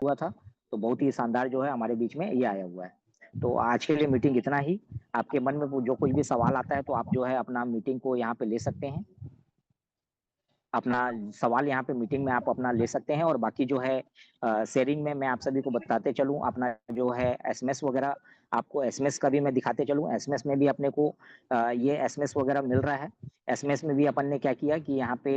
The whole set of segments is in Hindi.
हुआ था, तो बहुत ही शानदार जो है हमारे बीच में ये आया हुआ है। तो आज के लिए मीटिंग इतना ही। आपके मन में जो कुछ भी सवाल आता है तो आप जो है अपना मीटिंग को यहाँ पे ले सकते हैं। अपना सवाल यहाँ पे मीटिंग में आप अपना ले सकते हैं, और बाकी जो है शेयरिंग में मैं आप सभी को बताते चलूँ, अपना जो है एसएमएस वगैरह, आपको एसएमएस का भी मैं दिखाते चलूँ। एसएमएस में भी अपने को ये एसएमएस वगैरह मिल रहा है। एसएमएस में भी अपन ने क्या किया कि यहाँ पे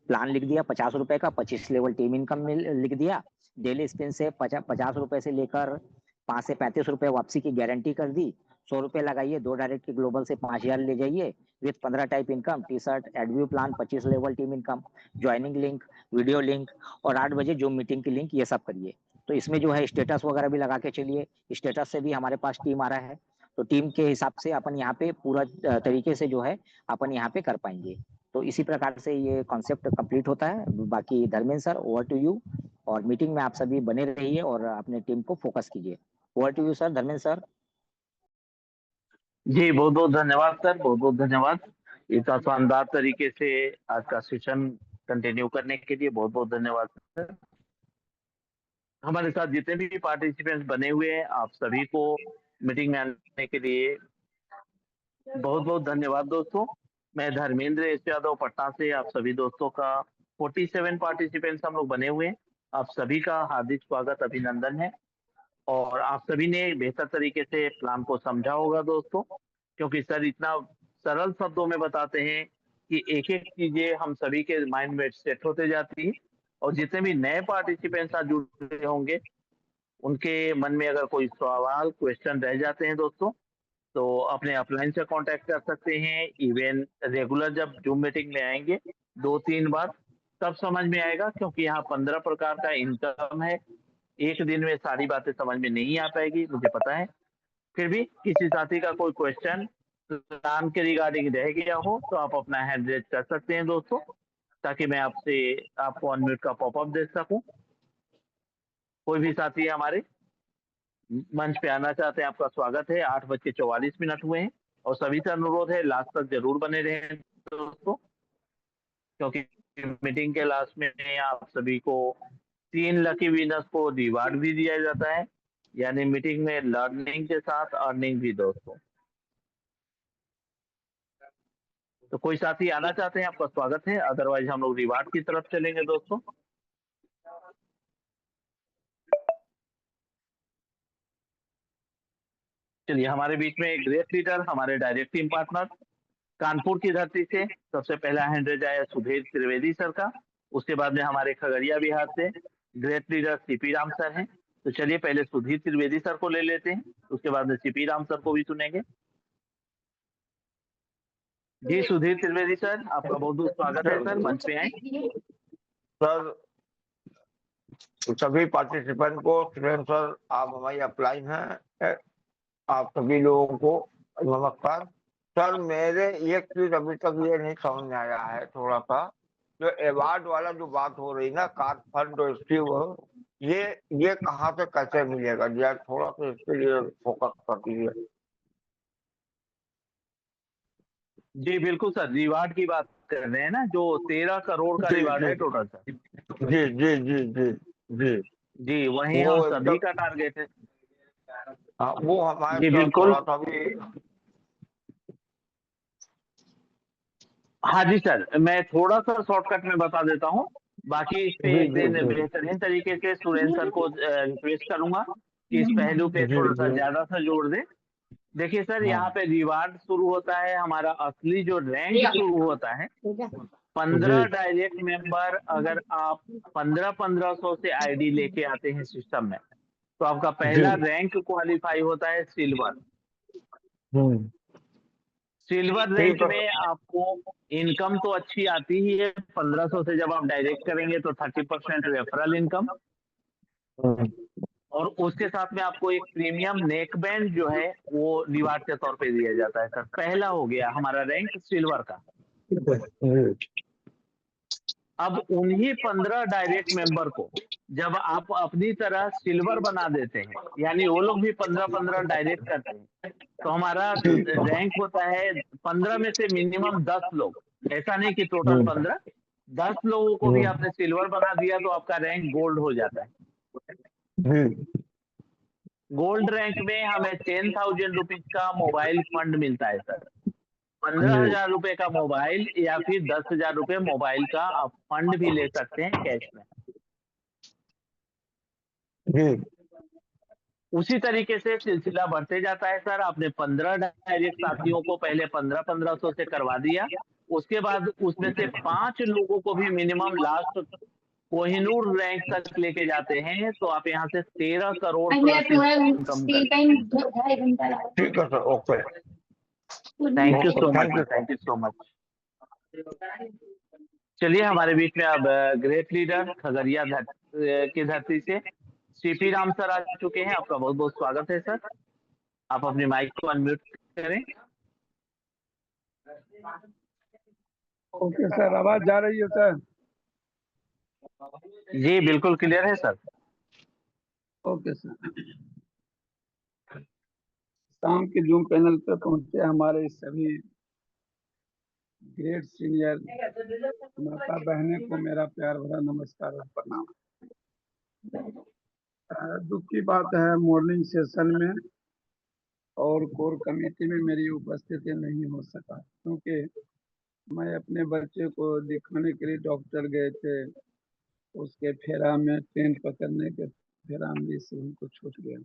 प्लान लिख दिया 50 रुपए का, 25 लेवल टीम इनकम में लिख दिया। डेली स्पिन से 50 रुपए से लेकर 5 से 35 रुपए वापसी की गारंटी कर दी। 100 रुपए लगाइए, 2 डायरेक्ट के ग्लोबल से 5,000 ले जाइए with 15 type income, T shirt, एडव्यू plan, 25 level team income, joining link, video link, और 8 बजे जूम मीटिंग की लिंक, ये सब करिए। तो इसमें जो है स्टेटस वगैरह भी लगा के चलिए। स्टेटस से भी हमारे पास टीम आ रहा है, तो टीम के हिसाब से अपन यहाँ पे पूरा तरीके से जो है अपन यहाँ पे कर पाएंगे। तो इसी प्रकार से ये कॉन्सेप्ट कंप्लीट होता है। बाकी Dharmendra sir, over to you. और मीटिंग में आप सभी बने रहिए और अपने टीम को फोकस कीजिए। Over to you sir, Dharmendra sir. जी बहुत बहुत धन्यवाद सर, बहुत बहुत धन्यवाद इतना शानदार तरीके से आज का सेशन कंटिन्यू करने के लिए। बहुत बहुत धन्यवाद सर। हमारे साथ जितने भी पार्टिसिपेंट्स बने हुए हैं, आप सभी को मीटिंग में आने के लिए बहुत बहुत धन्यवाद दोस्तों। मैं धर्मेंद्र एस यादव पटना से आप सभी दोस्तों का 47 पार्टिसिपेंट्स हम लोग बने हुए हैं। आप सभी का हार्दिक स्वागत, अभिनंदन है। और आप सभी ने बेहतर तरीके से प्लान को समझा होगा दोस्तों, क्योंकि सर इतना सरल शब्दों में बताते हैं कि एक एक चीजें हम सभी के माइंड में सेट होते जाती है। और जितने भी नए पार्टिसिपेंट्स आज जुड़ रहे होंगे, उनके मन में अगर कोई सवाल क्वेश्चन रह जाते हैं दोस्तों, तो अपने अपलाइन से कांटेक्ट कर सकते हैं। इवन रेगुलर जब जूम मीटिंग में आएंगे 2-3 बार, तब समझ में आएगा, क्योंकि यहाँ 15 प्रकार का इनकम है। एक दिन में सारी बातें समझ में नहीं आ पाएगी, मुझे पता है। फिर भी किसी साथी का कोई क्वेश्चन प्लान के रिगार्डिंग रह गया हो तो आप अपना हैंड रेज कर सकते हैं दोस्तों, ताकि मैं आपको अनम्यूट का पॉपअप दे सकूं। कोई भी साथी हमारे मंच पे आना चाहते हैं, आपका स्वागत है। 8:44 हुए हैं, और सभी से अनुरोध है लास्ट तक जरूर बने रहें दोस्तों, क्योंकि मीटिंग के लास्ट में आप सभी को 3 लकी विनर्स को रिवार्ड भी दिया जाता है, यानी मीटिंग में लर्निंग के साथ अर्निंग भी दोस्तों। तो कोई साथी आना चाहते हैं, आपका स्वागत है। अदरवाइज हम लोग रिवार्ड की तरफ चलेंगे दोस्तों। चलिए, हमारे बीच में एक ग्रेट लीडर, हमारे डायरेक्ट टीम पार्टनर, कानपुर की धरती से सबसे पहला हैंड रेज आया सुधीर त्रिवेदी सर का। उसके बाद में हमारे खगड़िया बिहार से great leader CP Ram sir हैं। तो चलिए पहले सुधीर त्रिवेदी सर को ले लेते हैं, उसके बाद में सीपी राम सर को भी सुनेंगे। जी सुधीर त्रिवेदी सर, आपका बहुत बहुत स्वागत है सर, मंच पे आए। सर सभी पार्टिसिपेंट को सर, आप हमारी अपलाइन हैं, आप सभी लोगों को नमस्कार। सर मेरे एक चीज अभी तक ये नहीं समझ में आया है, थोड़ा सा जो अवार्ड वाला जो बात हो रही ना, कार्ड फंड और ये कहाँ से कैसे मिलेगा, जरा थोड़ा सा इसके लिए फोकस कर दीजिए। जी बिल्कुल सर, रिवार्ड की बात कर रहे हैं ना, जो 13 करोड़ का रिवार्ड है टोटल सर। जी जी जी जी जी जी वही हम सभी का टारगेट है। हाँ, वो हमारे जी बिल्कुल। थोड़ा सा भी। हाँ जी सर, मैं थोड़ा सा शॉर्टकट में बता देता हूँ। बाकी इस पे एक दिन बेहतरीन तरीके से सुरेंद्र सर को रिक्वेस्ट करूंगा कि इस पहलू पे थोड़ा सा ज्यादा सा जोड़ दे। देखिए सर, यहाँ पे रिवार्ड शुरू होता है, हमारा असली जो रैंक शुरू होता है 15 डायरेक्ट मेंबर। अगर आप 1500 से आईडी लेके आते हैं सिस्टम में, तो आपका पहला रैंक क्वालिफाई होता है सिल्वर। सिल्वर रैंक में आपको इनकम तो अच्छी आती ही है। 1500 से जब आप डायरेक्ट करेंगे तो 30% रेफरल इनकम, और उसके साथ में आपको एक प्रीमियम नेक बैंड जो है वो रिवार्ड के तौर पे दिया जाता है सर। पहला हो गया हमारा रैंक सिल्वर का। अब उन्हीं 15 डायरेक्ट मेंबर को जब आप अपनी तरह सिल्वर बना देते हैं, यानी वो लोग भी 15-15 डायरेक्ट करते हैं, तो हमारा रैंक होता है 15 में से मिनिमम 10 लोग। ऐसा नहीं कि टोटल 15, 10 लोगों को भी आपने सिल्वर बना दिया तो आपका रैंक गोल्ड हो जाता है। गोल्ड रैंक में हमें 10,000 रुपीज का मोबाइल फंड मिलता है सर। 15,000 रुपए का मोबाइल या फिर 10,000 रुपए मोबाइल का आप फंड भी ले सकते हैं कैश में। उसी तरीके से सिलसिला बढ़ते जाता है सर। आपने 15 डायरेक्ट साथियों को पहले 1500 से करवा दिया, उसके बाद उसमें से 5 लोगों को भी मिनिमम लास्ट कोहिनूर रैंक तक लेके जाते हैं, तो आप यहाँ से 13 करोड़ प्लस इनकम करते ठीक है sir, okay. Thank you so much, thank you so much. चलिए हमारे बीच में अब ग्रेट लीडर खगड़िया की धरती से सीपी राम सर आ चुके हैं। आपका बहुत बहुत स्वागत है सर। आप अपनी माइक को अनम्यूट करें। ओके सर, आवाज जा रही है सर? जी बिल्कुल क्लियर है सर। Okay sir. शाम के जूम पैनल पे पहुंचे हमारे सभी ग्रेट सीनियर माता बहने को मेरा प्यार भरा नमस्कार और प्रणाम। दुख की बात है, मॉर्निंग सेशन में और कोर कमेटी में मेरी उपस्थिति नहीं हो सका, क्योंकि मैं अपने बच्चे को दिखाने के लिए डॉक्टर गए थे। उसके फेरा में ट्रेन पकड़ने के फेरा में इससे उनको छूट गया।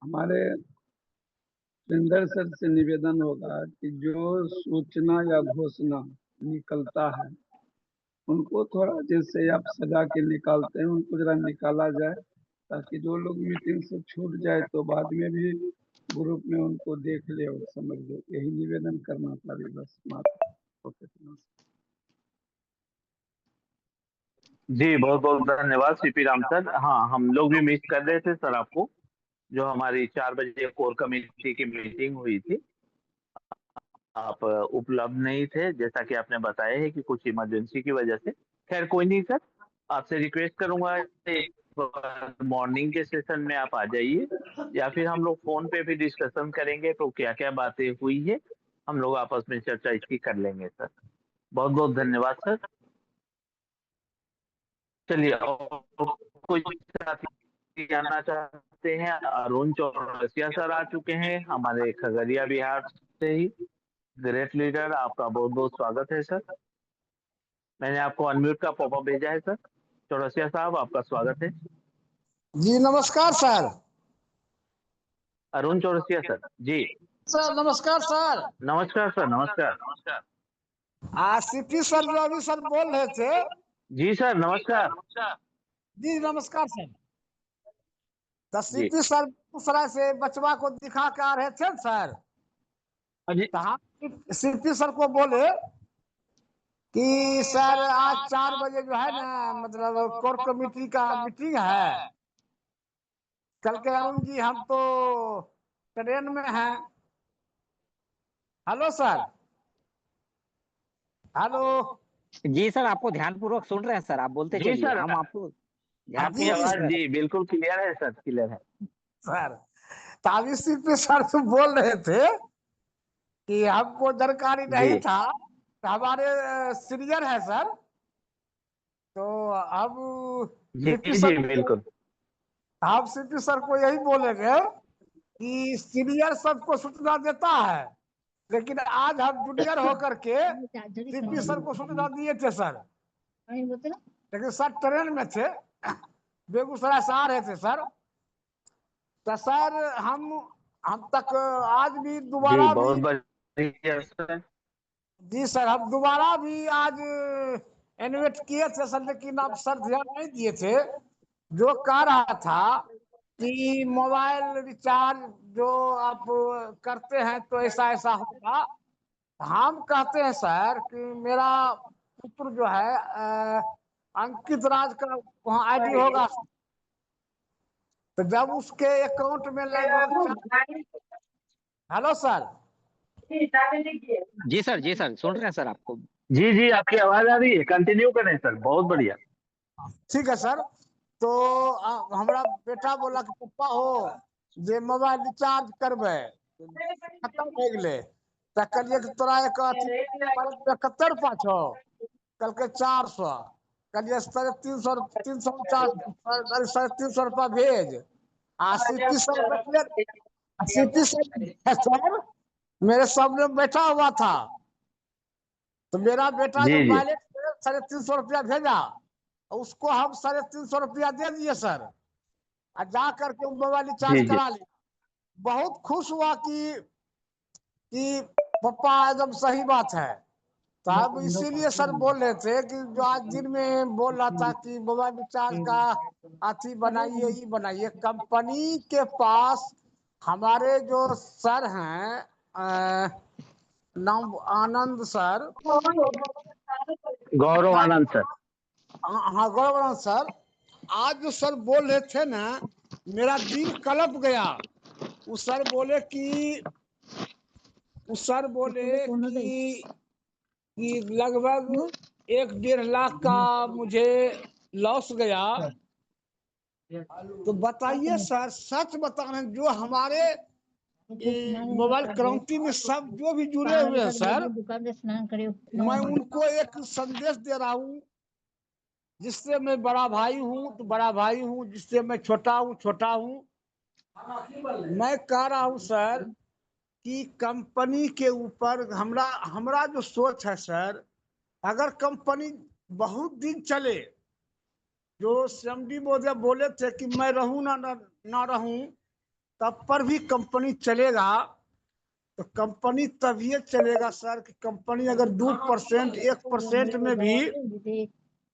हमारे सुरेंद्र सर से निवेदन होगा कि जो सूचना या घोषणा निकलता है उनको थोड़ा, जैसे आप सजा के निकालते हैं, उनको जरा निकाला जाए, ताकि जो लोग मीटिंग से छूट जाए तो बाद में भी ग्रुप में उनको देख ले और समझ ले। यही निवेदन करना था अभी बस मात्र। ओके, जी बहुत बहुत धन्यवाद सीपी राम सर। हाँ हम लोग भी मिस कर रहे थे सर आपको, जो हमारी 4 बजे कोर कमेटी की मीटिंग हुई थी, आप उपलब्ध नहीं थे, जैसा कि आपने बताया है कि कुछ इमरजेंसी की वजह से। खैर कोई नहीं सर, आपसे रिक्वेस्ट करूंगा मॉर्निंग के सेशन में आप आ जाइए, या फिर हम लोग फोन पे भी डिस्कशन करेंगे, तो क्या क्या बातें हुई है हम लोग आपस में चर्चा इसकी कर लेंगे सर। बहुत बहुत धन्यवाद सर। चलिए और कोई साथी जानना चाहते हैं? अरुण चौरसिया सर आ चुके हैं हमारे खगड़िया बिहार से ही। ग्रेट लीडर, आपका बहुत बहुत स्वागत है सर। मैंने आपको अनम्यूट का पॉपअप भेजा है सर। चौरसिया साहब आपका स्वागत है। जी नमस्कार सर। अरुण चौरसिया सर जी। सर नमस्कार सर। नमस्कार सर, नमस्कार। सीपी सर जो अभी सर बोल रहे थे। जी सर नमस्कार। जी नमस्कार सर। तो जी सीपी सर दूसरा से बचवा को दिखा के आ रहे थे सर। जी तो हम सीपी सर को बोले कि सर आज 4 बजे जो है ना, मतलब कोर कमेटी का मीटिंग है। कल के अरुण जी हम तो ट्रेन में हैं। Hello sir, hello. जी सर, आपको ध्यानपूर्वक सुन रहे हैं सर, आप बोलते जी चलिए, सर, हम आपको आपकी आवाज जी बिल्कुल क्लियर है सर, क्लियर है सर। ताबी सीपी सर तो बोल रहे थे कि हमको जानकारी नहीं जी था। तो हमारे सीनियर है सर, तो अब जी सीपी जी सर बिल्कुल। हम सीपी सर को यही बोलेंगे कि सीनियर सबको सूचना देता है, लेकिन आज हम जूनियर होकर के सीपी सर को सूचना दिए थे सर। लेकिन सर ट्रेन में थे, बेगूसराय से आ रहे थे सर। तो सर हम तक आज भी जी दोबारा बहुत भी, बढ़िया सर। जी सर हम दोबारा भी आज इन्वाइट किए थे सर, लेकिन आप सर ध्यान नहीं दिए थे। जो कह रहा था कि मोबाइल रिचार्ज जो आप करते हैं तो ऐसा ऐसा होगा। हम कहते हैं सर कि मेरा पुत्र जो है अंकित राज का वहाँ आईडी होगा, तो जब उसके अकाउंट में लगभग, हेलो सर। जी सर, जी सर, सुन रहे हैं सर आपको। जी जी आपकी आवाज आ रही है, कंटिन्यू करें सर, बहुत बढ़िया। ठीक है सर। तो हमारा बेटा बोला कि पप्पा हो जे मोबाइल रिचार्ज करबे, खत्म हो गए। तो कलिए कि तोरा एक 71 पाँच हो, कल के 400। कलिए 350 रुपया भेज। 37 रुपया सर मेरे सामने बैठा हुआ था, तो मेरा बेटा जो जी जी बैलेंस 350 रुपया भेजा, उसको हम 350 रुपया दे दिए सर, और जा करके मोबाइल रिचार्ज जी जी करा लिया। बहुत खुश हुआ कि पापा एकदम सही बात है। तो अब इसीलिए सर बोल रहे थे कि जो आज दिन में बोल रहा था कि मोबाइल रिचार्ज का अथी बनाइए, ये बनाइए। कंपनी के पास हमारे जो सर हैं, नाम आनंद सर, गौरव आनंद सर। हाँ गौरव सर, आज जो सर बोल रहे थे ना, मेरा दिल कलप गया। उस सर बोले कि लगभग 1-1.5 लाख का मुझे लॉस गया। तो बताइए सर, सच बता रहे हैं, जो हमारे मोबाइल क्रांति में सब जो भी जुड़े हुए हैं सर, मैं उनको एक संदेश दे रहा हूँ। जिससे मैं बड़ा भाई हूँ तो बड़ा भाई हूँ, जिससे मैं छोटा हूँ छोटा हूँ। मैं कह रहा हूँ सर कि कंपनी के ऊपर हमरा जो सोच है सर, अगर कंपनी बहुत दिन चले, जो सीएमडी महोदय बोले थे कि मैं रहूं ना रहूं, तब पर भी कंपनी चलेगा। तो कंपनी तभी चलेगा सर कि कंपनी अगर 2% 1% में भी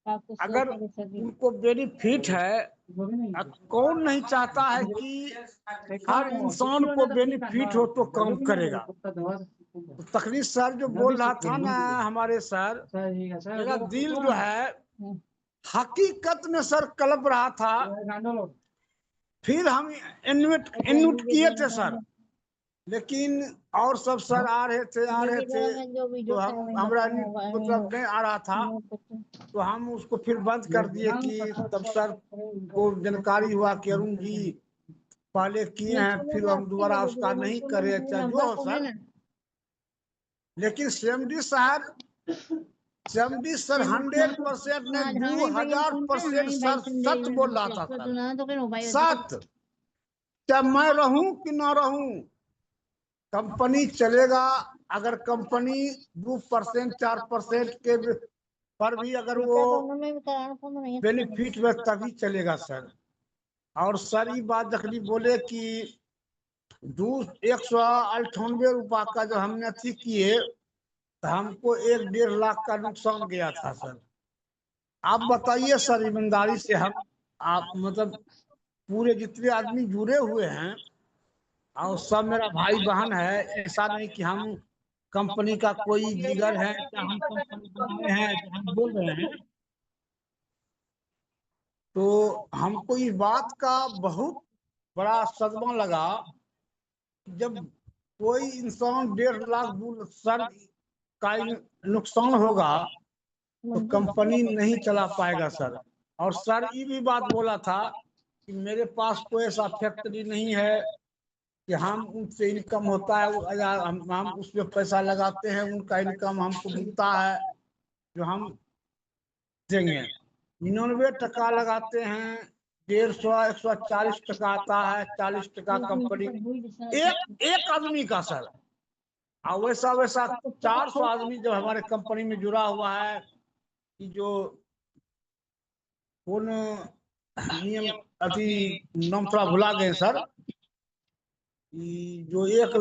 अगर उनको बेनिफिट है, कौन नहीं चाहता है कि हर इंसान को बेनिफिट हो तो काम करेगा। तो तकरीर सर जो बोल रहा था ना हमारे सर, मेरा दिल जो है हकीकत में सर कलप रहा था। फिर हम इन्विट किए थे सर, लेकिन और सब सर आ रहे थे तो हमरा मतलब नहीं आ रहा था, तो हम उसको फिर बंद कर दिए। कि तब सर को जानकारी हुआ कि अरुण जी पहले किए हैं, फिर हम दोबारा उसका नहीं करे, चाहे जो हो सर। लेकिन सीएमडी सर 100% ने 2000% सर सच बोल रहा था सर, सच। चाहे मैं रहूं कि ना रहूं, कंपनी चलेगा। अगर कंपनी 2% 4% के पर भी अगर वो बेनिफिट में तभी चलेगा सर। और सर ये बात जखनी बोले कि 198 रुपया का जो हमने अथी किए, तो हमको 1-1.5 लाख का नुकसान गया था सर। आप बताइए सर, ईमानदारी से हम आप मतलब पूरे जितने आदमी जुड़े हुए हैं और सब मेरा भाई बहन है। ऐसा नहीं कि हम कंपनी का कोई जिगर है या हम कंपनी बनाए हैं जो हम बोल रहे हैं। तो हमको इस बात का बहुत बड़ा सदमा लगा, जब कोई इंसान 1.5 लाख 2 सर का नुकसान होगा तो कंपनी नहीं चला पाएगा सर। और सर ये भी बात बोला था कि मेरे पास कोई ऐसा फैक्ट्री नहीं है कि हम उनसे इनकम होता है या हम उसमें पैसा लगाते हैं, उनका इनकम हमको मिलता है जो हम देंगे। 99% लगाते हैं, 150 140 टका आता है, 40 टका कंपनी एक आदमी का सर। और वैसा 400 आदमी जो हमारे कंपनी में जुड़ा हुआ है, कि जो कौन नियम अभी नाम थोड़ा भुला गए सर, जो एक